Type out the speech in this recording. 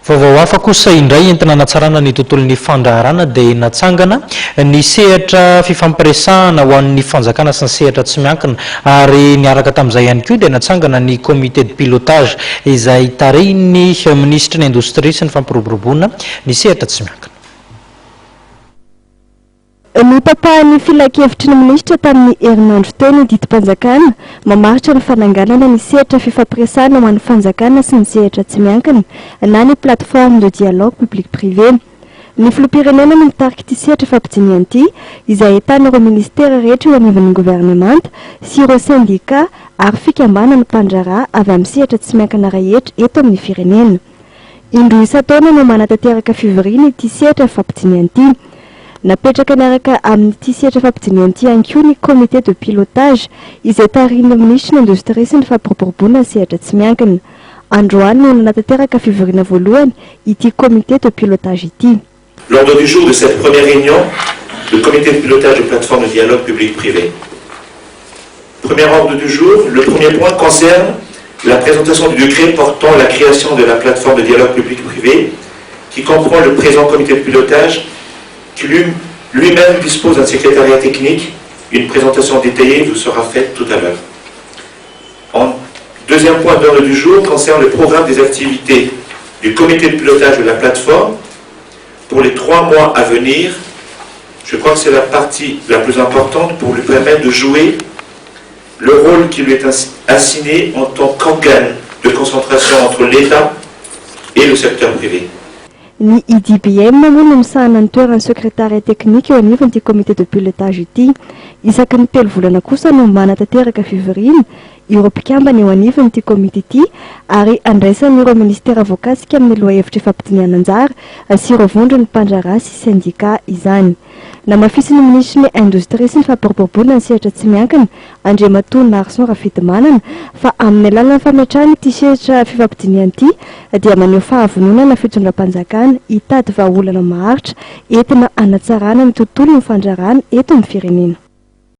Vaovao hafa kosa indray entina hanatsarana ny tontolon'ny fandraharana dia natsangana ny sehatra fifampiresahana ho an'ny fanjakana sy ny sehatra tsy miankina ary niaraka tamin'izay ihany koa dia natsangana ny comité de pilotage izay tarehiny ministre ny indostria sy ny fampiroboroboana ny sehatra tsy miankina. Notapahany filakevitry ny minisitra tamin'ny herinandro teo ny didim-panjakana mamaritra ny fananganana ny sehatra fifampiresahana ho an'ny fanjakana sy ny sehatra tsy miankina na ny plateforme de dialogue public privé. Ny filoham-pirenena no mitarika ity sehatra fampidiniana ity izay ahitana ireo ministera rehetra eo anivon'ny gouvernemanta sy ireo syndicat ary fikambanana mpandraharaha avy amin'ny sehatra tsy miankina rehetra eto amin'ny firenena. Indroa isan-taona no manatanteraka fivoriana ity sehatra fampidiniana ity. Napetraka niaraka amin'ity sehatra fampidiniana ity ihany koa ny comité de pilotage izay tarihin'ny ministre ny indostria sy ny fampiroboroboana ny sehatra tsy miankina. Androany no nanatanteraka fivoriana voalohany ity comité de pilotage ity. L'ordre du jour de cette première réunion, le comité de pilotage de plateforme de dialogue public-privé. Premier ordre du jour, le premier point concerne la présentation du décret portant la création de la plateforme de dialogue public-privé qui comprend le présent comité de pilotage qui lui-même dispose d'un secrétariat technique. Une présentation détaillée vous sera faite tout à l'heure. Deuxième point d'ordre du jour concerne le programme des activités du comité de pilotage de la plateforme pour les 3 mois à venir. Je crois que c'est la partie la plus importante pour lui permettre de jouer le rôle qui lui est assigné en tant qu'organe de concentration entre l'État et le secteur privé. Ny IDBM moa no misahana ny toeran'ny secrétariat technique eo anivon'ity comité de pilotage ity. Isaky ny 3 volana kosa no manatanteraka fivoriana ireo mpikambana eo anivon'ity comité ity ary andraisany ireo ministera voakasika amin'ny lohahevitra fampidiniana anjara sy ireo vondrony mpandraharaha sy syndicat izany. Namafisy ny ministre ny indostria sy ny fampiroboroboana ny sehatra tsy miankina Andriamatoa Narson Rafidimanana fa amin'ny alalan'ny fametrahana ity sehatra fifampidiniana ity dia maneho fahavononana fitondram-panjakana hitady vahaolana maharitra entina hanatsarana ny tontolon'ny fandraharana eto amin'ny firenena.